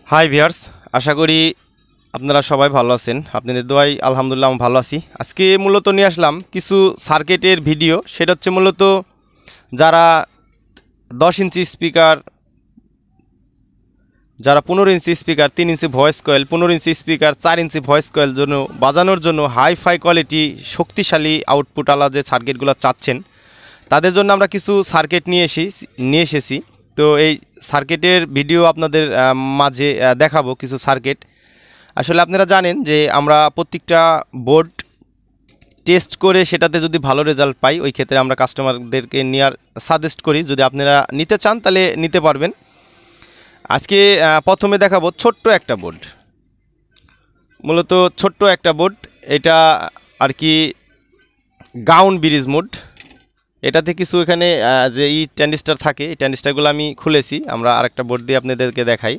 Hi viewers, আশা করি আপনারা সবাই ভালো আছেন। আপনাদের দোয়ায় আলহামদুলিল্লাহ আমি ভালো আছি। আজকে মূলত নিয়ে আসলাম কিছু সার্কিটের ভিডিও। সেটা হচ্ছে মূলত যারা 10 ইঞ্চি স্পিকার, যারা 15 inch speaker, 3 inch voice coil, 15 inch speaker, 4 inch voice coil জন্য বাজানোর জন্য হাই কোয়ালিটি শক্তিশালী আউটপুট আলা যে সার্কিটগুলো চাচ্ছেন, তাদের জন্য আমরা কিছু সার্কিট নিয়ে এসেছি। তো এই সার্কিটের ভিডিও আপনাদের মাঝে দেখাবো কিছু সার্কিট। আসলে আপনারা জানেন যে আমরা প্রত্যেকটা বোর্ড টেস্ট করে সেটাতে যদি ভালো রেজাল্ট পাই, ওই ক্ষেত্রে আমরা কাস্টমারদেরকে নেওয়ার সাজেস্ট করি। যদি আপনারা নিতে চান তাহলে নিতে পারবেন। আজকে প্রথমে দেখাবো ছোট্ট একটা বোর্ড, মূলত ছোট্ট একটা বোর্ড। এটা আর কি গাউন ব্রিজ মোড। এটাতে কিছু এখানে যে ট্রানজিস্টার থাকে, এই ট্রানজিস্টারগুলো আমি খুলেছি। আমরা আরেকটা বোর্ড দিয়ে আপনাদেরকে দেখাই।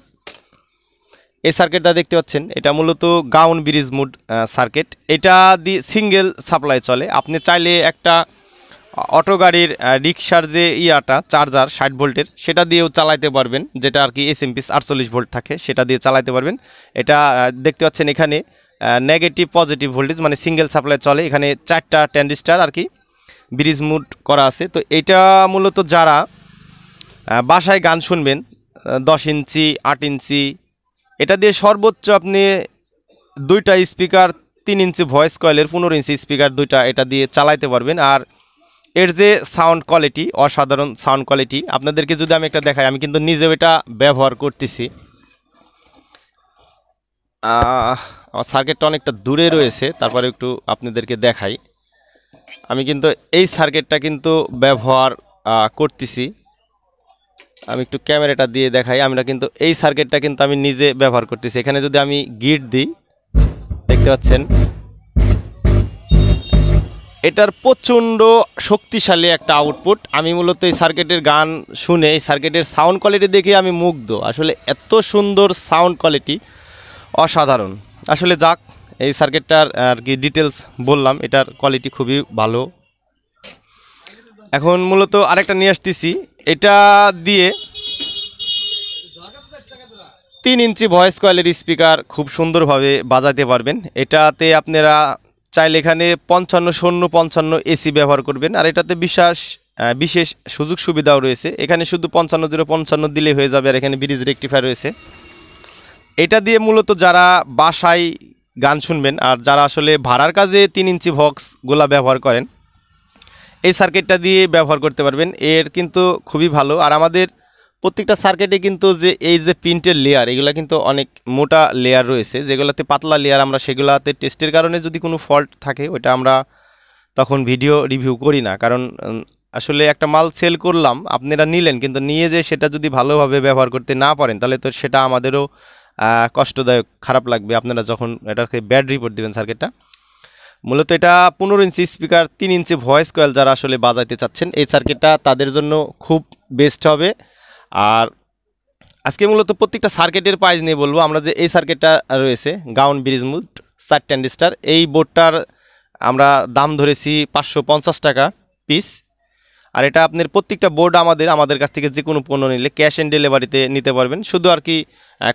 এই সার্কিটটা দেখতে পাচ্ছেন, এটা মূলত গাউন ব্রিজ মোড সার্কিট। এটা দিয়ে সিঙ্গেল সাপ্লাই চলে। আপনি চাইলে একটা অটো গাড়ির রিক্সার যে চার্জার 60 ভোল্টের, সেটা দিয়েও চালাতে পারবেন, যেটা আর কি এসএমপি 48 ভোল্ট থাকে, সেটা দিয়ে চালাতে পারবেন। এটা দেখতে পাচ্ছেন এখানে নেগেটিভ পজিটিভ ভোল্টেজ, মানে সিঙ্গেল সাপ্লাই চলে। এখানে 4টা ট্রানজিস্টার আর কি ব্রিজ মোড করা আছে। তো এটা মূলত যারা বাসায় গান শুনবেন, 10 ইঞ্চি 8 ইঞ্চি, এটা দিয়ে সর্বোচ্চ আপনি 2টা স্পিকার, 3 ইঞ্চি ভয়েস কয়েলের 15 ইঞ্চি স্পিকার 2টা এটা দিয়ে চালাইতে পারবেন। আর এর যে সাউন্ড কোয়ালিটি, অসাধারণ সাউন্ড কোয়ালিটি। আপনাদেরকে যদি আমি একটা দেখাই, আমি কিন্তু নিজেও এটা ব্যবহার করতেছি। আমার সার্কিটটা অনেকটা দূরে রয়েছে, তারপরে একটু আপনাদেরকে দেখাই। আমি কিন্তু এই সার্কিটটা কিন্তু ব্যবহার করতেছি। আমি একটু ক্যামেরাটা দিয়ে দেখাই। আমরা কিন্তু এই সার্কিটটা কিন্তু আমি নিজে ব্যবহার করতেছি। এখানে যদি আমি গিট দিই, দেখতে পাচ্ছেন এটার প্রচণ্ড শক্তিশালী একটা আউটপুট। আমি মূলত এই সার্কিটের গান শুনে, এই সার্কিটের সাউন্ড কোয়ালিটি দেখে আমি মুগ্ধ। আসলে এত সুন্দর সাউন্ড কোয়ালিটি, অসাধারণ। আসলে যাক, এই সার্কিটটার আর কি ডিটেলস বললাম, এটার কোয়ালিটি খুবই ভালো। এখন মূলত আরেকটা নিয়ে আসতেছি। এটা দিয়ে 3 ইঞ্চি ভয়েস কয়েলের স্পিকার খুব সুন্দরভাবে বাজাতে পারবেন। এটাতে আপনারা চাইলে এখানে 55 এসি ব্যবহার করবেন। আর এটাতে বিশেষ সুযোগ সুবিধাও রয়েছে। এখানে শুধু 55 দিলে হয়ে যাবে। আর এখানে ব্রিজ রেকটিফায়ার রয়েছে। এটা দিয়ে মূলত যারা বাসায় গান শুনবেন, আর যারা আসলে ভাড়ার কাজে 3 ইঞ্চি বক্সগুলা ব্যবহার করেন, এই সার্কিটটা দিয়ে ব্যবহার করতে পারবেন। এর কিন্তু খুবই ভালো। আর আমাদের প্রত্যেকটা সার্কিটে কিন্তু যে এই যে প্রিন্টের লেয়ার, এগুলো কিন্তু অনেক মোটা লেয়ার রয়েছে। যেগুলোতে পাতলা লেয়ার, আমরা সেগুলোতে টেস্টের কারণে যদি কোনো ফল্ট থাকে, ওইটা আমরা তখন ভিডিও রিভিউ করি না। কারণ আসলে একটা মাল সেল করলাম, আপনারা নিলেন, কিন্তু নিয়ে যে সেটা যদি ভালোভাবে ব্যবহার করতে না পারেন, তাহলে তো সেটা আমাদেরও কষ্টদায়ক, খারাপ লাগবে আপনারা যখন এটাকে ব্যাড রিপোর্ট দেবেন সার্কিটটা। মূলত এটা 15 inch speaker, 3 inch voice coil যারা আসলে বাজাইতে চাচ্ছেন, এই সার্কিটটা তাদের জন্য খুব বেস্ট হবে। আর আজকে মূলত প্রত্যেকটা সার্কিটের প্রাইস নিয়ে বলবো। আমরা যে এই সার্কিটটা রয়েছে গাউন ব্রিজ মোড 4 ট্রানজিস্টার, এই বোর্ডটার আমরা দাম ধরেছি 550 টাকা পিস। আর এটা আপনার প্রত্যেকটা বোর্ড আমাদের কাছ থেকে যে কোনো পণ্য নিলে ক্যাশ অন ডেলিভারিতে নিতে পারবেন। শুধু আর কি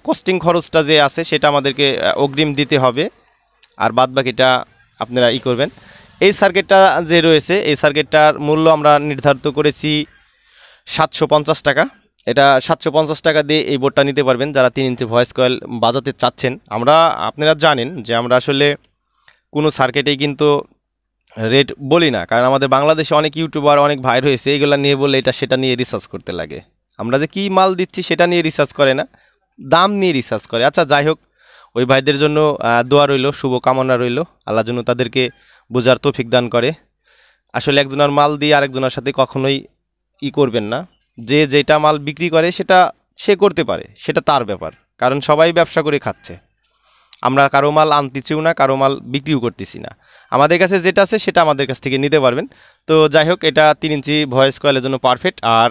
কস্টিং খরচটা যে আছে সেটা আমাদেরকে অগ্রিম দিতে হবে, আর বাদ বাকিটা আপনারা করবেন। এই সার্কিটটা যে রয়েছে, এই সার্কিটটার মূল্য আমরা নির্ধারিত করেছি 750 টাকা। এটা 750 টাকা দিয়ে এই বোর্ডটা নিতে পারবেন যারা 3 ইঞ্চি ভয়েস কয়েল বাজাতে চাচ্ছেন। আপনারা জানেন যে আমরা আসলে কোনো সার্কিটেই কিন্তু রেট বলি না, কারণ আমাদের বাংলাদেশে অনেক ইউটিউবার, অনেক ভাই রয়েছে, এইগুলো নিয়ে বলে এটা সেটা নিয়ে রিসার্চ করতে লাগে। আমরা যে কী মাল দিচ্ছি সেটা নিয়ে রিসার্চ করে না, দাম নিয়ে রিসার্চ করে। আচ্ছা, যাই হোক, ওই ভাইদের জন্য দোয়া রইল, শুভ কামনা রইল। আল্লাহ যেন তাদেরকে বোঝার তৌফিক দান করে। আসলে একজনের মাল দিয়ে আরেকজনের সাথে কখনোই করবেন না। যে যেটা মাল বিক্রি করে সেটা সে করতে পারে, সেটা তার ব্যাপার। কারণ সবাই ব্যবসা করে খাচ্ছে। আমরা কারো মাল আনতেছিও না, কারো মাল বিক্রিও করতেছি না। আমাদের কাছে যেটা আছে সেটা আমাদের কাছ থেকে নিতে পারবেন। তো যাই হোক, এটা 3 ইঞ্চি ভয়েস কয়েলের জন্য পারফেক্ট। আর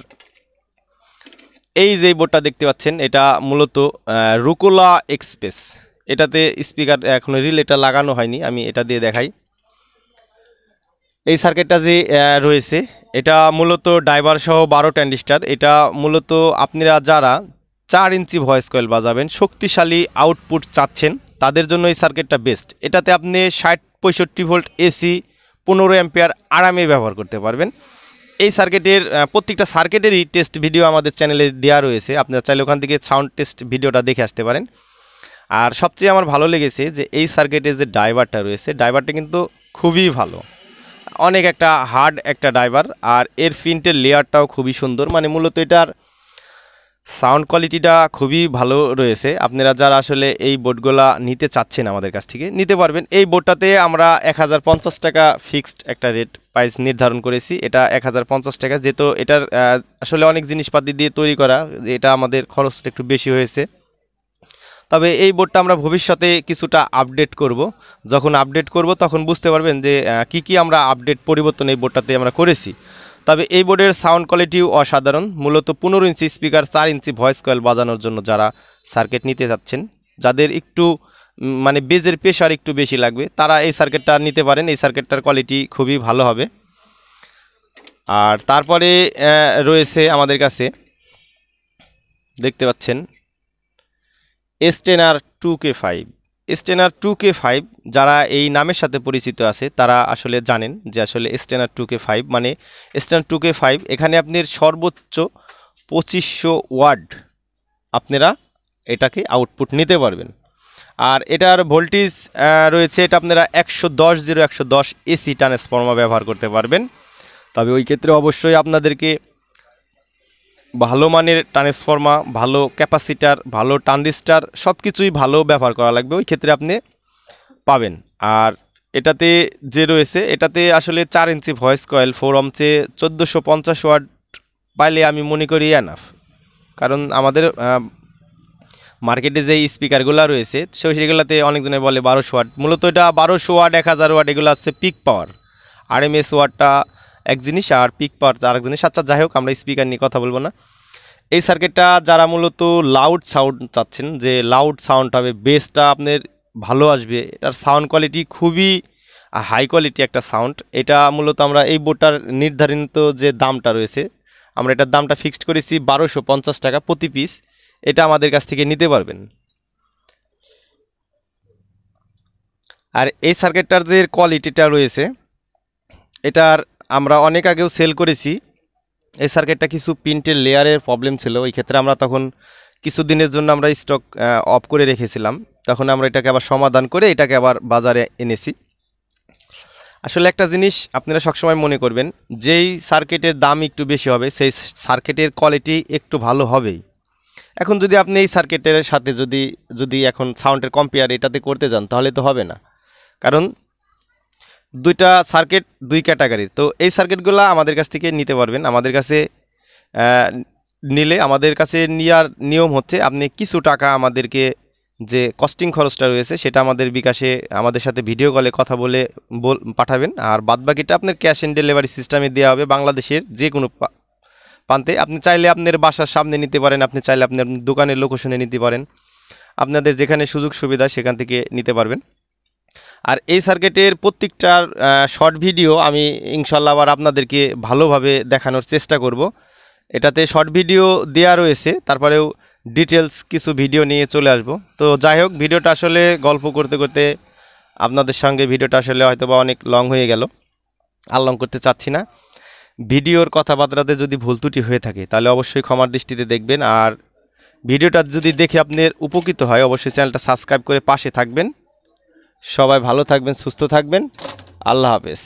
এই যে বোর্ডটা দেখতে পাচ্ছেন, এটা মূলত রুকোলা এক্সপ্রেস। এটাতে স্পিকার এখনো রিলেটা লাগানো হয়নি, আমি এটা দিয়ে দেখাই। এই সার্কিটটা যে রয়েছে, এটা মূলত ড্রাইভার সহ 12 ট্রানজিস্টার। এটা মূলত আপনারা যারা 4 ইঞ্চি ভয়েস কয়েল বাজাবেন, শক্তিশালী আউটপুট চাচ্ছেন, তাদের জন্য এই সার্কিটটা বেস্ট। এটাতে আপনি 60-65 ভোল্ট এসি 15 অ্যাম্পিয়ার আরামে ব্যবহার করতে পারবেন। এই সার্কিটের প্রত্যেকটা সার্কিটেরই টেস্ট ভিডিও আমাদের চ্যানেলে দেওয়া রয়েছে, আপনারা চাইলে ওখান থেকে সাউন্ড টেস্ট ভিডিওটা দেখে আসতে পারেন। আর সবচেয়ে আমার ভালো লেগেছে যে এই সার্কিটের যে ড্রাইভারটা রয়েছে, ড্রাইভারটা কিন্তু খুবই ভালো, অনেক একটা হার্ড একটা ড্রাইভার। আর এর প্রিন্টের লেয়ারটাও খুবই সুন্দর, মানে মূলত এটার সাউন্ড কোয়ালিটিটা খুবই ভালো রয়েছে। আপনারা যারা আসলে এই বোর্ডগুলা নিতে চাচ্ছেন আমাদের কাছ থেকে নিতে পারবেন। এই বোর্ডটাতে আমরা 1050 টাকা ফিক্সড একটা রেট প্রাইস নির্ধারণ করেছি। এটা 1050 টাকা, যেহেতু এটার আসলে অনেক জিনিসপাতি দিয়ে তৈরি করা, এটা আমাদের খরচটা একটু বেশি হয়েছে। তবে এই বোর্ডটা আমরা ভবিষ্যতে কিছুটা আপডেট করব। যখন আপডেট করব তখন বুঝতে পারবেন যে কি আমরা আপডেট পরিবর্তন এই বোর্ডটাতে আমরা করেছি। তবে এই বোর্ডের সাউন্ড কোয়ালিটিও অসাধারণ। মূলত 15 inch speaker, 4 inch voice coil বাজানোর জন্য যারা সার্কিট নিতে যাচ্ছেন, যাদের একটু মানে বেজের প্রেশার একটু বেশি লাগবে, তারা এই সার্কিটটা নিতে পারেন। এই সার্কিটটার কোয়ালিটি খুবই ভালো হবে। আর তারপরে রয়েছে আমাদের কাছে, দেখতে পাচ্ছেন, S10R 2K5। S10R 2K5 যারা এই নামের সাথে পরিচিত আছে তারা আসলে জানেন যে আসলে S10R 2K5 মানে S10R 2K5, এখানে আপনার সর্বোচ্চ 2500 ওয়াট আপনারা এটাকে আউটপুট নিতে পারবেন। আর এটার ভোল্টেজ রয়েছে, এটা আপনারা 110 এসি ট্রান্সফর্মার ব্যবহার করতে পারবেন। তবে ওই ক্ষেত্রে অবশ্যই আপনাদেরকে ভালো মানের ট্রান্সফর্মার, ভালো ক্যাপাসিটার, ভালো ট্রানজিস্টার সব কিছুই ভালো ব্যবহার করা লাগবে, ওই ক্ষেত্রে আপনি পাবেন। আর এটাতে যে রয়েছে, এটাতে আসলে 4 inch voice coil 4 ohms 1450 watt পাইলে আমি মনে করি এনাফ। কারণ আমাদের মার্কেটে যেই স্পিকারগুলো রয়েছে সেগুলোতে অনেকজনে বলে 1200 ওয়াট, মূলত এটা 1200 ওয়াট 1000 ওয়াট এগুলো হচ্ছে পিক পাওয়ার। RMS ওয়াটটা এক জিনিস আর পিক পাওয়ার আরেক জিনিস। আচ্ছা, যাই হোক, আমরা স্পিকার নিয়ে কথা বলবো না। এই সার্কিটটা যারা মূলত লাউড সাউন্ড চাচ্ছেন, যে লাউড সাউন্ড হবে, বেসটা আপনার ভালো আসবে, এটার সাউন্ড কোয়ালিটি খুবই হাই কোয়ালিটি একটা সাউন্ড, এটা মূলত আমরা এই বোর্ডটার নির্ধারিত যে দামটা রয়েছে, আমরা এটার দামটা ফিক্সড করেছি 1250 টাকা প্রতি পিস। এটা আমাদের কাছ থেকে নিতে পারবেন। আর এই সার্কিটটার যে কোয়ালিটিটা রয়েছে, এটার আমরা অনেক আগেও সেল করেছি। এই সার্কিটটা কিছু প্রিন্টের লেয়ারের প্রবলেম ছিল, ওই ক্ষেত্রে আমরা তখন কিছুদিনের জন্য আমরা স্টক অফ করে রেখেছিলাম, তখন আমরা এটাকে আবার সমাধান করে এটাকে আবার বাজারে এনেছি। আসলে একটা জিনিস আপনারা সবসময় মনে করবেন, যেই সার্কিটের দাম একটু বেশি হবে সেই সার্কিটের কোয়ালিটি একটু ভালো হবেই। এখন যদি আপনি এই সার্কিটের সাথে যদি এখন সাউন্ডের কম্পেয়ার এটাতে করতে যান তাহলে তো হবে না, কারণ দুইটা সার্কিট দুই ক্যাটাগরির। তো এই সার্কিটগুলো আমাদের কাছ থেকে নিতে পারবেন। আমাদের কাছে নিলে আমাদের কাছে নেওয়ার নিয়ম হচ্ছে, আপনি কিছু টাকা আমাদেরকে যে কস্টিং খরচটা রয়েছে সেটা আমাদের বিকাশে আমাদের সাথে ভিডিও কলে কথা বলে পাঠাবেন, আর বাদবাকিটা আপনার ক্যাশ অন ডেলিভারি সিস্টেমে দেওয়া হবে বাংলাদেশের যে কোনো প্রান্তে। আপনি চাইলে আপনার বাসার সামনে নিতে পারেন, আপনি চাইলে আপনার দোকানের লোকেশনে নিতে পারেন, আপনাদের যেখানে সুযোগ সুবিধা সেখান থেকে নিতে পারবেন। আর এই সার্কিটের প্রত্যেকটার শর্ট ভিডিও আমি ইনশাল্লাহ আবার আপনাদেরকে ভালোভাবে দেখানোর চেষ্টা করব। এটাতে শর্ট ভিডিও দেয়া রয়েছে, তারপরেও ডিটেলস কিছু ভিডিও নিয়ে চলে আসব। তো যাই হোক, ভিডিওটা আসলে গল্প করতে করতে আপনাদের সঙ্গে ভিডিওটা আসলে হয়তো বা অনেক লং হয়ে গেল, আর লং করতে চাচ্ছি না। ভিডিওর কথাবার্তাতে যদি ভুল ত্রুটি হয়ে থাকে তাহলে অবশ্যই ক্ষমার দৃষ্টিতে দেখবেন। আর ভিডিওটা যদি দেখে আপনার উপকৃত হয় অবশ্যই চ্যানেলটা সাবস্ক্রাইব করে পাশে থাকবেন। সবাই ভালো থাকবেন, সুস্থ থাকবেন, আল্লাহ হাফেজ।